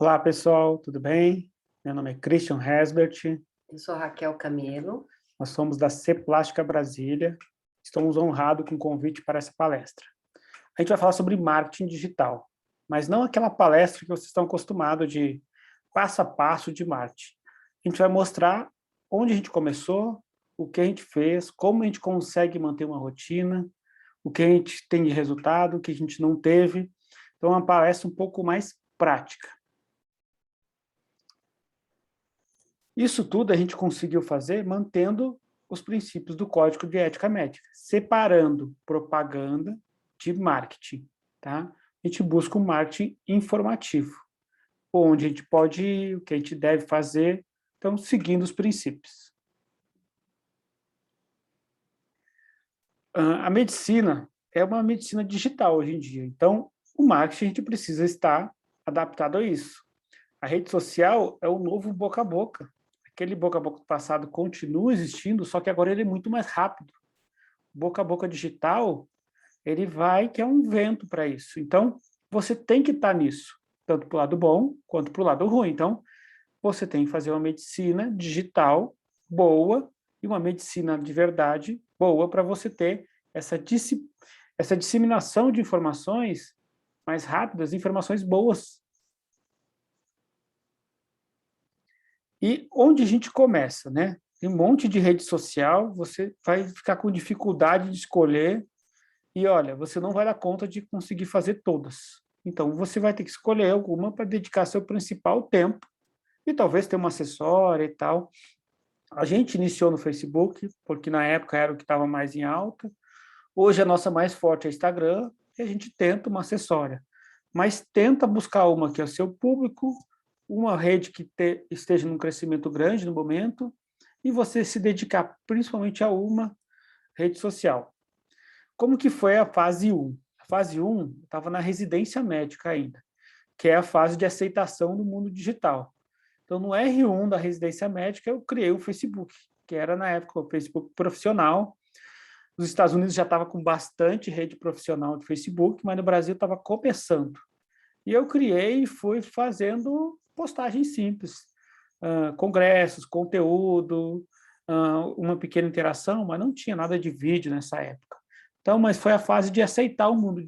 Olá, pessoal, tudo bem? Meu nome é Christian Hasbert, Eu sou Raquel Camelo. nós somos da C Plástica Brasília. Estamos honrados com o convite para essa palestra. A gente vai falar sobre marketing digital, mas não aquela palestra que vocês estão acostumados de passo a passo de marketing. A gente vai mostrar onde a gente começou, o que a gente fez, como a gente consegue manter uma rotina, o que a gente tem de resultado, o que a gente não teve. Então, é uma palestra um pouco mais prática. Isso tudo a gente conseguiu fazer mantendo os princípios do Código de Ética Médica, separando propaganda de marketing, tá? A gente busca um marketing informativo, onde a gente pode ir, o que a gente deve fazer, então, seguindo os princípios. A medicina é uma medicina digital hoje em dia, então, o marketing a gente precisa estar adaptado a isso. A rede social é o novo boca a boca. Aquele boca a boca do passado continua existindo, só que agora ele é muito mais rápido. O boca a boca digital, ele vai que é um vento para isso. Então, você tem que estar nisso, tanto para o lado bom quanto para o lado ruim. Então, você tem que fazer uma medicina digital boa e uma medicina de verdade boa para você ter essa disseminação de informações mais rápidas, informações boas. E onde a gente começa, né? Tem um monte de rede social, você vai ficar com dificuldade de escolher, e olha, você não vai dar conta de conseguir fazer todas. Então, você vai ter que escolher alguma para dedicar seu principal tempo, e talvez ter uma acessória e tal. A gente iniciou no Facebook, porque na época era o que estava mais em alta. Hoje a nossa mais forte é Instagram, e a gente tenta uma acessória. Mas tenta buscar uma que é o seu público, uma rede que esteja num crescimento grande no momento, e você se dedicar principalmente a uma rede social. Como que foi a fase 1? A fase 1 estava na residência médica ainda, que é a fase de aceitação do mundo digital. Então, no R1 da residência médica, eu criei o Facebook, que era, na época, o Facebook profissional. Os Estados Unidos já estava com bastante rede profissional de Facebook, mas no Brasil estava começando. E eu criei e fui fazendo postagens simples, congressos, conteúdo, uma pequena interação, mas não tinha nada de vídeo nessa época. Então, mas foi a fase de aceitar o mundo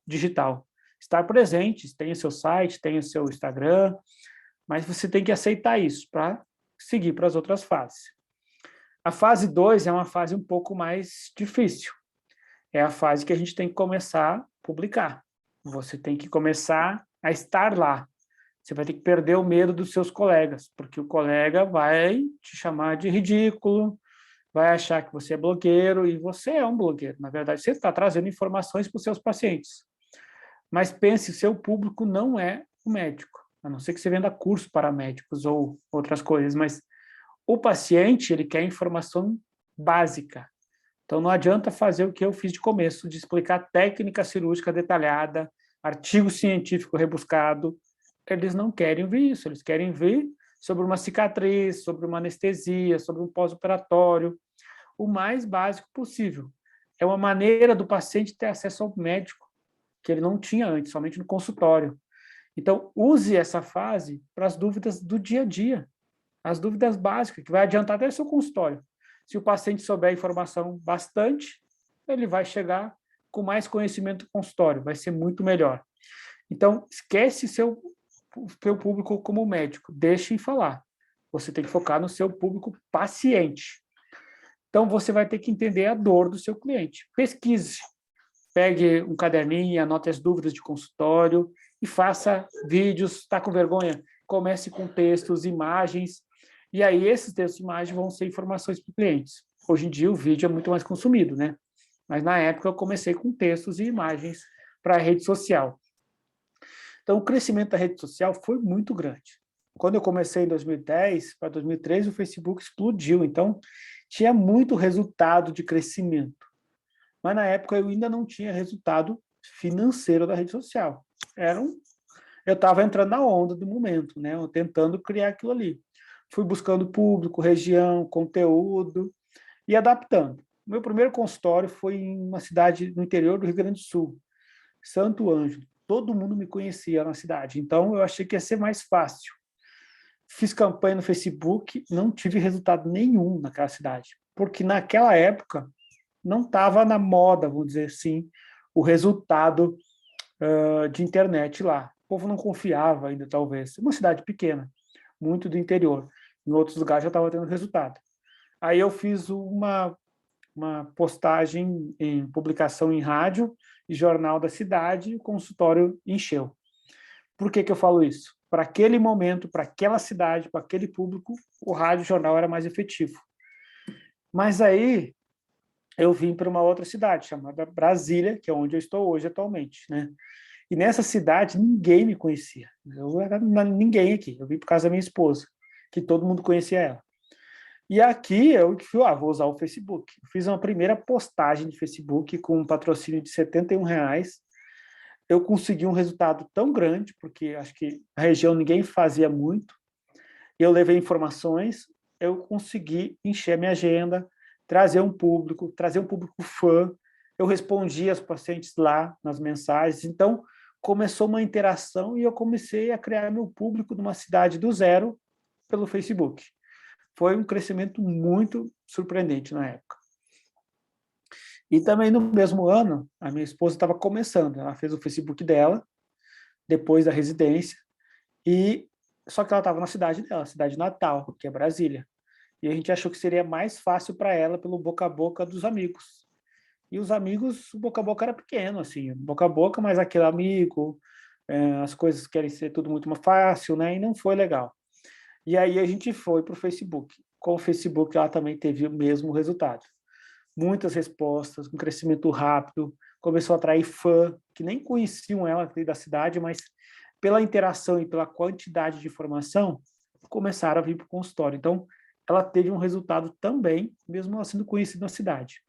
digital. Estar presente, tem o seu site, tem o seu Instagram, mas você tem que aceitar isso para seguir para as outras fases. A fase 2 é uma fase um pouco mais difícil. É a fase que a gente tem que começar a publicar. Você tem que começar a estar lá. Você vai ter que perder o medo dos seus colegas, porque o colega vai te chamar de ridículo, vai achar que você é blogueiro, e você é um blogueiro. Na verdade, você está trazendo informações para os seus pacientes. Mas pense, seu público não é o médico, a não ser que você venda curso para médicos ou outras coisas, mas o paciente, ele quer informação básica. Então, não adianta fazer o que eu fiz de começo, de explicar técnica cirúrgica detalhada, artigo científico rebuscado. Eles não querem ver isso, eles querem ver sobre uma cicatriz, sobre uma anestesia, sobre um pós-operatório, o mais básico possível. É uma maneira do paciente ter acesso ao médico, que ele não tinha antes, somente no consultório. Então, use essa fase para as dúvidas do dia a dia, as dúvidas básicas, que vai adiantar até o seu consultório. Se o paciente souber a informação bastante, ele vai chegar com mais conhecimento do consultório, vai ser muito melhor. Então, esquece seu público como médico, deixe falar. Você tem que focar no seu público paciente. Então, você vai ter que entender a dor do seu cliente. Pesquise, pegue um caderninho, anote as dúvidas de consultório e faça vídeos. Está com vergonha? Comece com textos, imagens, e aí esses textos e imagens vão ser informações para os clientes. Hoje em dia o vídeo é muito mais consumido, né? Mas na época eu comecei com textos e imagens para a rede social. Então o crescimento da rede social foi muito grande. Quando eu comecei em 2010 para 2013, o Facebook explodiu, então tinha muito resultado de crescimento. Mas na época eu ainda não tinha resultado financeiro da rede social. Eu estava entrando na onda do momento, né? Eu tentando criar aquilo ali. Fui buscando público, região, conteúdo e adaptando. Meu primeiro consultório foi em uma cidade no interior do Rio Grande do Sul, Santo Ângelo. todo mundo me conhecia na cidade. Então, eu achei que ia ser mais fácil. Fiz campanha no Facebook, não tive resultado nenhum naquela cidade, porque naquela época não estava na moda, vamos dizer assim, o resultado de internet lá. O povo não confiava ainda, talvez. Uma cidade pequena, muito do interior. Em outros lugares já estava tendo resultado. Aí eu fiz uma postagem em publicação em rádio e jornal da cidade, e o consultório encheu. Por que eu falo isso? Para aquele momento, para aquela cidade, para aquele público, o rádio e o jornal era mais efetivo. Mas aí eu vim para uma outra cidade, chamada Brasília, que é onde eu estou hoje atualmente, né? E nessa cidade ninguém me conhecia. Eu era ninguém aqui. Eu vim por causa da minha esposa, que todo mundo conhecia ela. E aqui eu vou usar o Facebook. Eu fiz uma primeira postagem de Facebook com um patrocínio de R$ 71. Eu consegui um resultado tão grande, porque acho que a região ninguém fazia muito. Eu levei informações, eu consegui encher minha agenda, trazer um público fã. Eu respondia aos pacientes lá nas mensagens. Então, começou uma interação e eu comecei a criar meu público numa cidade do zero pelo Facebook. Foi um crescimento muito surpreendente na época. E também no mesmo ano, a minha esposa estava começando, ela fez o Facebook dela, depois da residência, e só que ela estava na cidade dela, cidade natal, que é Brasília. E a gente achou que seria mais fácil para ela pelo boca a boca dos amigos. E os amigos, o boca a boca era pequeno, assim, boca a boca, mas aquele amigo, as coisas querem ser tudo muito mais fácil, né? E não foi legal. E aí a gente foi para o Facebook. Com o Facebook, ela também teve o mesmo resultado. Muitas respostas, um crescimento rápido, começou a atrair fã, que nem conheciam ela da cidade, mas pela interação e pela quantidade de informação, começaram a vir para o consultório. Então, ela teve um resultado também, mesmo ela sendo conhecida na cidade.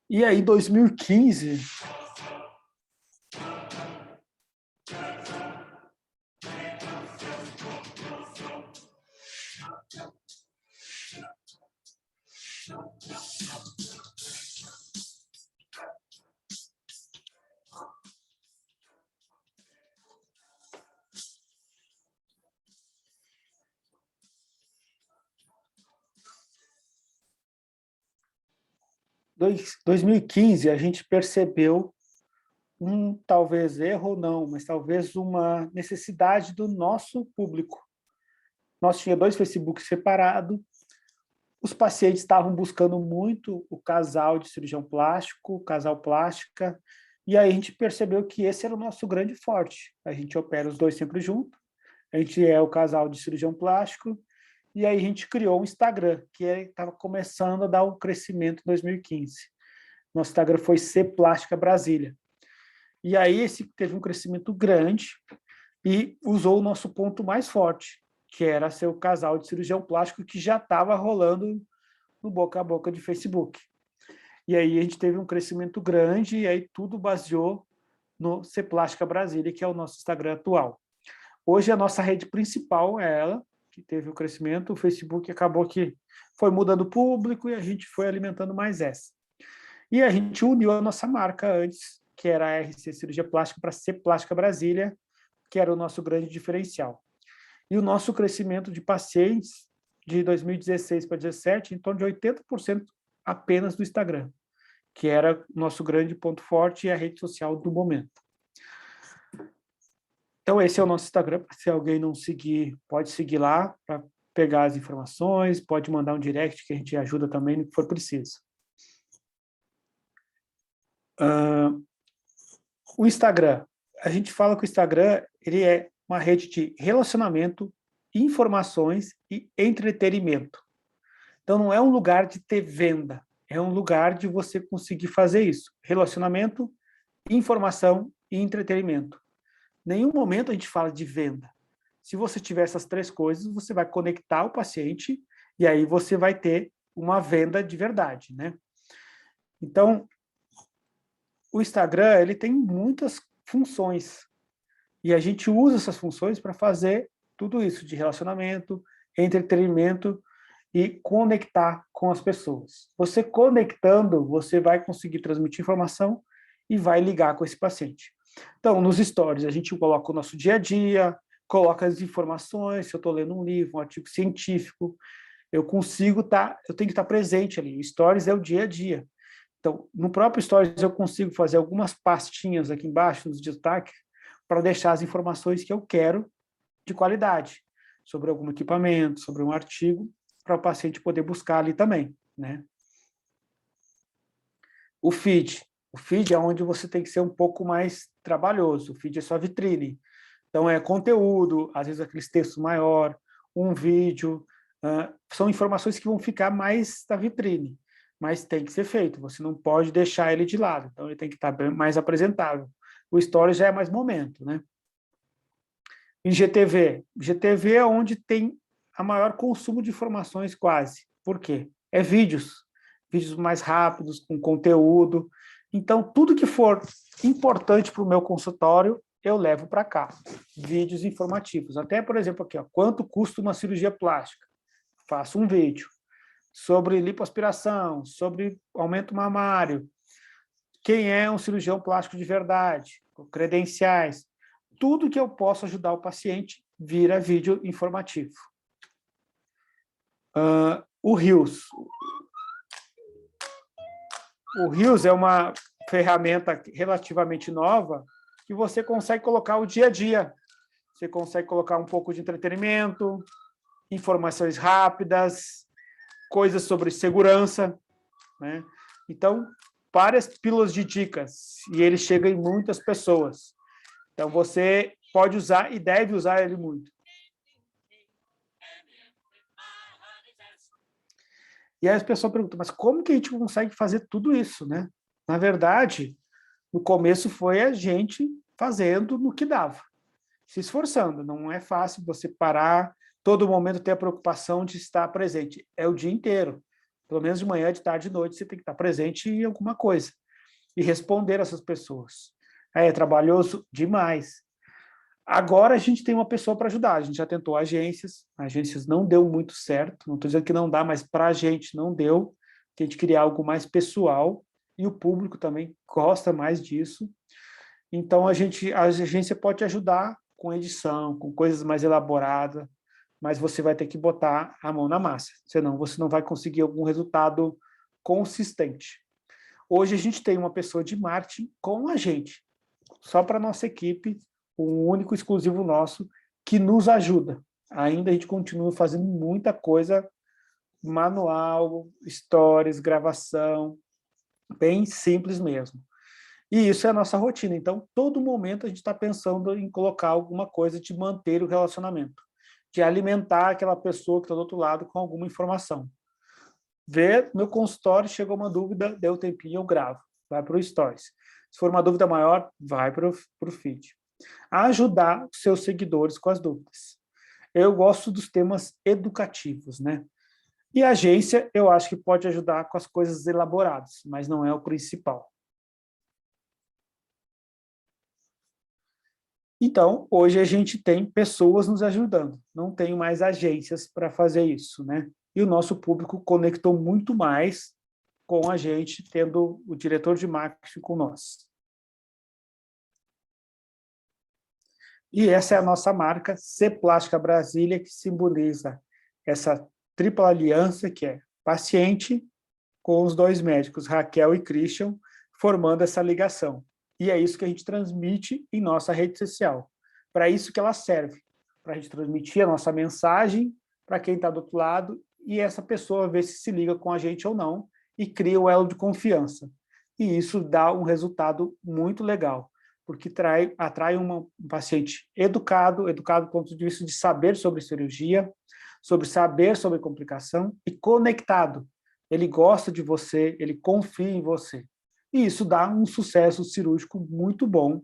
E aí, 2015, 2015, a gente percebeu talvez erro ou não, mas talvez uma necessidade do nosso público. Nós tínhamos 2 Facebooks separados, os pacientes estavam buscando muito o casal de cirurgião plástico, o casal plástica, e aí a gente percebeu que esse era o nosso grande forte. A gente opera os dois sempre junto, a gente é o casal de cirurgião plástico, e aí a gente criou um Instagram, que estava começando a dar um crescimento em 2015. Nosso Instagram foi C Plástica Brasília. E aí esse teve um crescimento grande e usou o nosso ponto mais forte, que era ser o casal de cirurgião plástico que já estava rolando no boca a boca de Facebook. E aí a gente teve um crescimento grande e aí tudo baseou no C Plástica Brasília, que é o nosso Instagram atual. Hoje a nossa rede principal é ela, que teve o crescimento. O Facebook acabou que foi mudando o público e a gente foi alimentando mais essa. E a gente uniu a nossa marca antes, que era a RC Cirurgia Plástica, para C Plástica Brasília, que era o nosso grande diferencial. E o nosso crescimento de pacientes de 2016 para 2017, em torno de 80% apenas do Instagram, que era o nosso grande ponto forte e a rede social do momento. Então, esse é o nosso Instagram. Se alguém não seguir, pode seguir lá para pegar as informações, pode mandar um direct que a gente ajuda também no que for preciso. O Instagram. A gente fala que o Instagram ele é uma rede de relacionamento, informações e entretenimento. Então, não é um lugar de ter venda, é um lugar de você conseguir fazer isso. Relacionamento, informação e entretenimento. Nenhum momento a gente fala de venda. Se você tiver essas 3 coisas, você vai conectar o paciente e aí você vai ter uma venda de verdade, né? Então, o Instagram ele tem muitas funções e a gente usa essas funções para fazer tudo isso de relacionamento, entretenimento e conectar com as pessoas. Você conectando, você vai conseguir transmitir informação e vai ligar com esse paciente. Então, nos stories, a gente coloca o nosso dia a dia, coloca as informações, se eu estou lendo um livro, um artigo científico, eu tenho que estar presente ali. O stories é o dia a dia. Então, no próprio stories, eu consigo fazer algumas pastinhas aqui embaixo, nos destaques, para deixar as informações que eu quero de qualidade, sobre algum equipamento, sobre um artigo, para o paciente poder buscar ali também, né? O feed. O feed é onde você tem que ser um pouco mais trabalhoso. O feed é sua vitrine. Então, é conteúdo, às vezes aqueles textos maior, um vídeo, são informações que vão ficar mais na vitrine, mas tem que ser feito, você não pode deixar ele de lado, então ele tem que estar bem mais apresentável. O Story já é mais momento, né? E GTV? GTV é onde tem a maior consumo de informações quase. Por quê? É vídeos mais rápidos, com conteúdo. Então, tudo que for importante para o meu consultório, eu levo para cá. Vídeos informativos. Até, por exemplo, aqui, ó, quanto custa uma cirurgia plástica? Faço um vídeo. Sobre lipoaspiração, sobre aumento mamário, quem é um cirurgião plástico de verdade, credenciais, tudo que eu posso ajudar o paciente vira vídeo informativo. O Reels. O Reels é uma ferramenta relativamente nova que você consegue colocar o dia a dia. Você consegue colocar um pouco de entretenimento, informações rápidas, coisas sobre segurança, né? Então, várias pílulas de dicas, e ele chega em muitas pessoas. Então, você pode usar e deve usar ele muito. E aí as pessoas perguntam, mas como que a gente consegue fazer tudo isso, né? Na verdade, no começo foi a gente fazendo no que dava, se esforçando. Não é fácil você parar, todo momento ter a preocupação de estar presente. É o dia inteiro. Pelo menos de manhã, de tarde, de noite, você tem que estar presente em alguma coisa. E responder essas pessoas. É trabalhoso demais. Agora a gente tem uma pessoa para ajudar. A gente já tentou agências não deu muito certo. Não estou dizendo que não dá, mas para a gente não deu. Que a gente queria algo mais pessoal e o público também gosta mais disso. Então a agência pode te ajudar com edição, com coisas mais elaboradas, mas você vai ter que botar a mão na massa, senão você não vai conseguir algum resultado consistente. Hoje a gente tem uma pessoa de marketing com a gente, só para a nossa equipe, um único exclusivo nosso, que nos ajuda. Ainda a gente continua fazendo muita coisa manual, stories, gravação, bem simples mesmo. E isso é a nossa rotina. Então, todo momento a gente está pensando em colocar alguma coisa de manter o relacionamento, de alimentar aquela pessoa que está do outro lado com alguma informação. Ver meu consultório, chegou uma dúvida, deu um tempinho, eu gravo. Vai para o Stories. Se for uma dúvida maior, vai para o feed. Ajudar os seus seguidores com as dúvidas. Eu gosto dos temas educativos, né? E a agência, eu acho que pode ajudar com as coisas elaboradas, mas não é o principal. Então, hoje a gente tem pessoas nos ajudando, não tem mais agências para fazer isso, né? E o nosso público conectou muito mais com a gente, tendo o diretor de marketing com nós. E essa é a nossa marca, C Plástica Brasília, que simboliza essa tripla aliança, que é paciente com os dois médicos, Raquel e Christian, formando essa ligação. E é isso que a gente transmite em nossa rede social. Para isso que ela serve, para a gente transmitir a nossa mensagem para quem está do outro lado e essa pessoa ver se liga com a gente ou não e cria o elo de confiança. E isso dá um resultado muito legal, porque atrai um paciente educado do ponto de vista de saber sobre cirurgia, sobre saber sobre complicação e conectado. Ele gosta de você, ele confia em você. E isso dá um sucesso cirúrgico muito bom,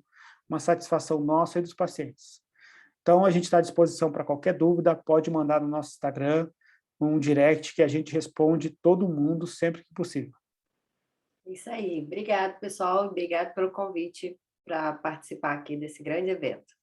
uma satisfação nossa e dos pacientes. Então, a gente está à disposição para qualquer dúvida, pode mandar no nosso Instagram, um direct, que a gente responde todo mundo sempre que possível. Isso aí. Obrigado, pessoal. Obrigado pelo convite para participar aqui desse grande evento.